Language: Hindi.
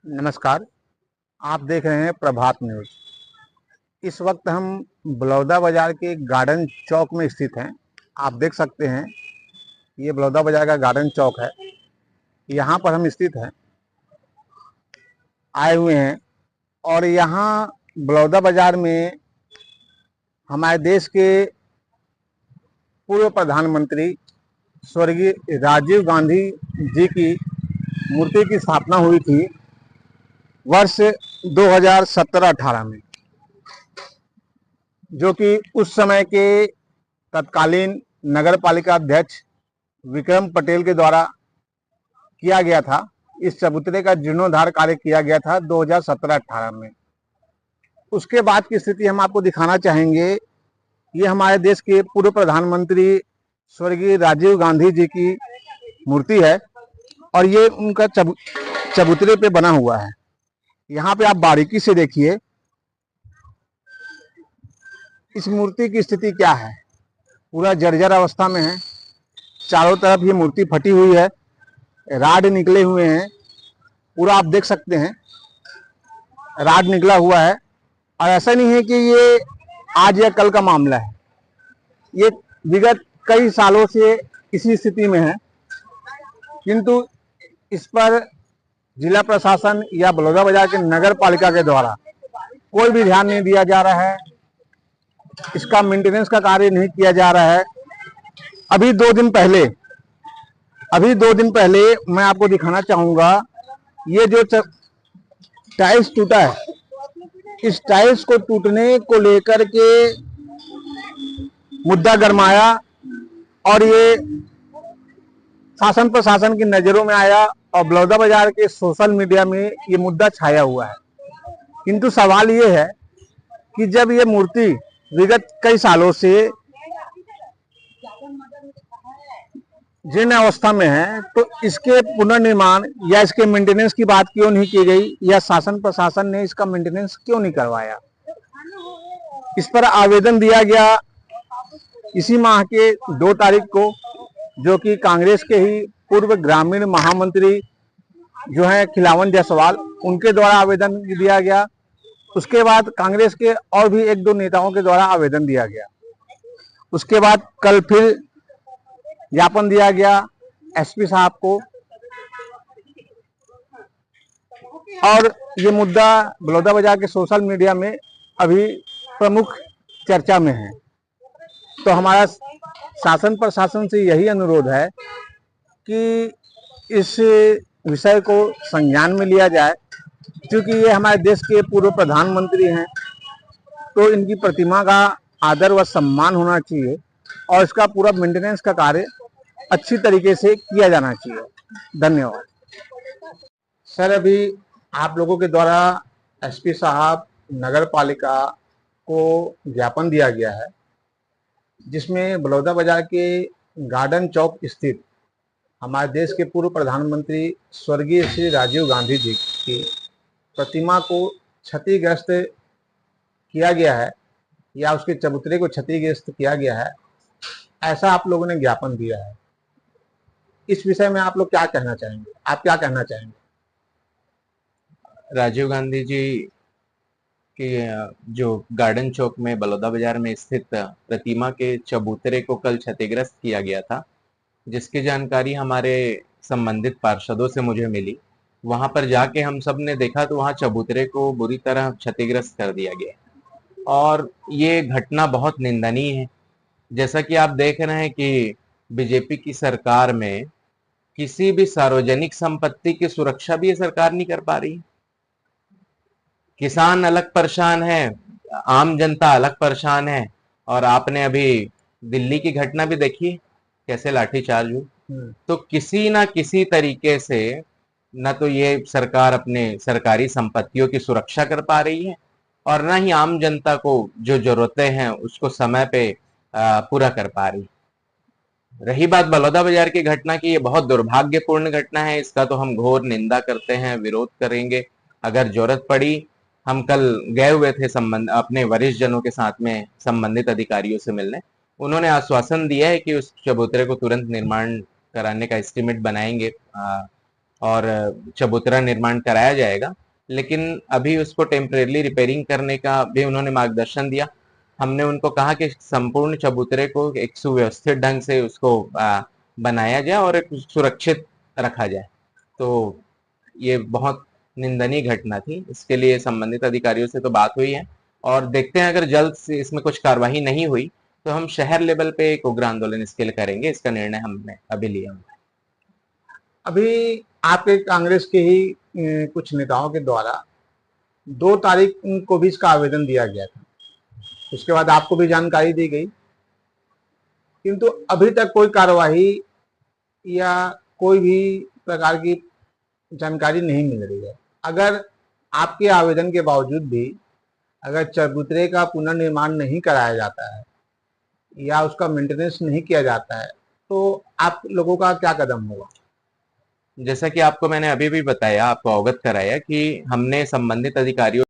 नमस्कार। आप देख रहे हैं प्रभात न्यूज़। इस वक्त हम बलौदा बाज़ार के गार्डन चौक में स्थित हैं। आप देख सकते हैं, ये बलौदा बाज़ार का गार्डन चौक है। यहाँ पर हम स्थित हैं, आए हुए हैं। और यहाँ बलौदा बाज़ार में हमारे देश के पूर्व प्रधानमंत्री स्वर्गीय राजीव गांधी जी की मूर्ति की स्थापना हुई थी वर्ष 2017-18 में, जो कि उस समय के तत्कालीन नगर पालिका अध्यक्ष विक्रम पटेल के द्वारा किया गया था। इस चबूतरे का जीर्णोद्धार कार्य किया गया था 2017-18 में। उसके बाद की स्थिति हम आपको दिखाना चाहेंगे। ये हमारे देश के पूर्व प्रधानमंत्री स्वर्गीय राजीव गांधी जी की मूर्ति है और ये उनका चबूतरे पे बना हुआ है। यहाँ पे आप बारीकी से देखिए, इस मूर्ति की स्थिति क्या है। पूरा जर्जर अवस्था में है। चारों तरफ ये मूर्ति फटी हुई है, राड निकले हुए हैं। पूरा आप देख सकते हैं, राड निकला हुआ है। और ऐसा नहीं है कि ये आज या कल का मामला है, ये विगत कई सालों से इसी स्थिति में है, किंतु इस पर जिला प्रशासन या बलौदा बाजार के नगर पालिका के द्वारा कोई भी ध्यान नहीं दिया जा रहा है। इसका मेंटेनेंस का कार्य नहीं किया जा रहा है। अभी दो दिन पहले मैं आपको दिखाना चाहूंगा, ये जो टाइल्स टूटा है, इस टाइल्स को टूटने को लेकर के मुद्दा गरमाया और ये शासन प्रशासन की नजरों में आया और बलौदा बाजार के सोशल मीडिया में ये मुद्दा छाया हुआ है। किंतु सवाल ये है कि जब ये मूर्ति विगत कई सालों से जीर्ण अवस्था में है, तो इसके पुनर्निर्माण या इसके मेंटेनेंस की बात क्यों नहीं की गई, या शासन प्रशासन ने इसका मेंटेनेंस क्यों नहीं करवाया। इस पर आवेदन दिया गया इसी माह के 2 तारीख को, जो कि कांग्रेस के ही पूर्व ग्रामीण महामंत्री जो है खिलावन जायसवाल, उनके द्वारा आवेदन दिया गया। उसके बाद कांग्रेस के और भी 1-2 नेताओं के द्वारा आवेदन दिया गया। उसके बाद कल फिर ज्ञापन दिया गया एसपी साहब को, और ये मुद्दा बलौदा बाजार के सोशल मीडिया में अभी प्रमुख चर्चा में है। तो हमारा शासन प्रशासन से यही अनुरोध है कि इस विषय को संज्ञान में लिया जाए, क्योंकि ये हमारे देश के पूर्व प्रधानमंत्री हैं, तो इनकी प्रतिमा का आदर व सम्मान होना चाहिए और इसका पूरा मेंटेनेंस का कार्य अच्छी तरीके से किया जाना चाहिए। धन्यवाद सर। अभी आप लोगों के द्वारा एसपी साहब, नगर पालिका को ज्ञापन दिया गया है, जिसमें बलौदा बाजार के गार्डन चौक स्थित हमारे देश के पूर्व प्रधानमंत्री स्वर्गीय श्री राजीव गांधी जी की प्रतिमा को क्षतिग्रस्त किया गया है, या उसके चबूतरे को क्षतिग्रस्त किया गया है, ऐसा आप लोगों ने ज्ञापन दिया है। इस विषय में आप लोग क्या कहना चाहेंगे? आप क्या कहना चाहेंगे? राजीव गांधी जी के जो गार्डन चौक में बलौदा बाजार में स्थित प्रतिमा के चबूतरे को कल क्षतिग्रस्त किया गया था, जिसकी जानकारी हमारे संबंधित पार्षदों से मुझे मिली। वहां पर जाके हम सब ने देखा तो वहां चबूतरे को बुरी तरह क्षतिग्रस्त कर दिया गया और ये घटना बहुत निंदनीय है। जैसा कि आप देख रहे हैं कि बीजेपी की सरकार में किसी भी सार्वजनिक संपत्ति की सुरक्षा भी ये सरकार नहीं कर पा रही। किसान अलग परेशान है, आम जनता अलग परेशान है। और आपने अभी दिल्ली की घटना भी देखी, कैसे लाठीचार्ज हुई। तो किसी ना किसी तरीके से न तो ये सरकार अपने सरकारी संपत्तियों की सुरक्षा कर पा रही है और न ही आम जनता को जो जरूरतें हैं उसको समय पे पूरा कर पा रही। रही बात बलौदा बाजार की घटना की, ये बहुत दुर्भाग्यपूर्ण घटना है। इसका तो हम घोर निंदा करते हैं, विरोध करेंगे। अगर जरूरत पड़ी, हम कल गए हुए थे अपने वरिष्ठ जनों के साथ में संबंधित अधिकारियों से मिलने। उन्होंने आश्वासन दिया है कि उस चबूतरे को तुरंत निर्माण कराने का एस्टीमेट बनाएंगे और चबूतरा निर्माण कराया जाएगा, लेकिन अभी उसको टेम्परेरी रिपेयरिंग करने का भी उन्होंने मार्गदर्शन दिया। हमने उनको कहा कि संपूर्ण चबूतरे को एक सुव्यवस्थित ढंग से उसको बनाया जाए और एक सुरक्षित रखा जाए। तो ये बहुत निंदनीय घटना थी। इसके लिए संबंधित अधिकारियों से तो बात हुई है और देखते हैं, अगर जल्द से इसमें कुछ कार्रवाई नहीं हुई तो हम शहर लेवल पे एक उग्र आंदोलन इसके लिए करेंगे। इसका निर्णय हमने अभी लिया हुआ है। अभी आपके कांग्रेस के ही कुछ नेताओं के द्वारा 2 तारीख को भी इसका आवेदन दिया गया था, उसके बाद आपको भी जानकारी दी गई, किंतु अभी तक कोई कार्यवाही या कोई भी प्रकार की जानकारी नहीं मिल रही है। अगर आपके आवेदन के बावजूद भी अगर चबूतरे का पुनर्निर्माण नहीं कराया जाता है या उसका मेंटेनेंस नहीं किया जाता है तो आप लोगों का क्या कदम होगा? जैसा कि आपको मैंने अभी भी बताया, आपको अवगत कराया कि हमने संबंधित अधिकारियों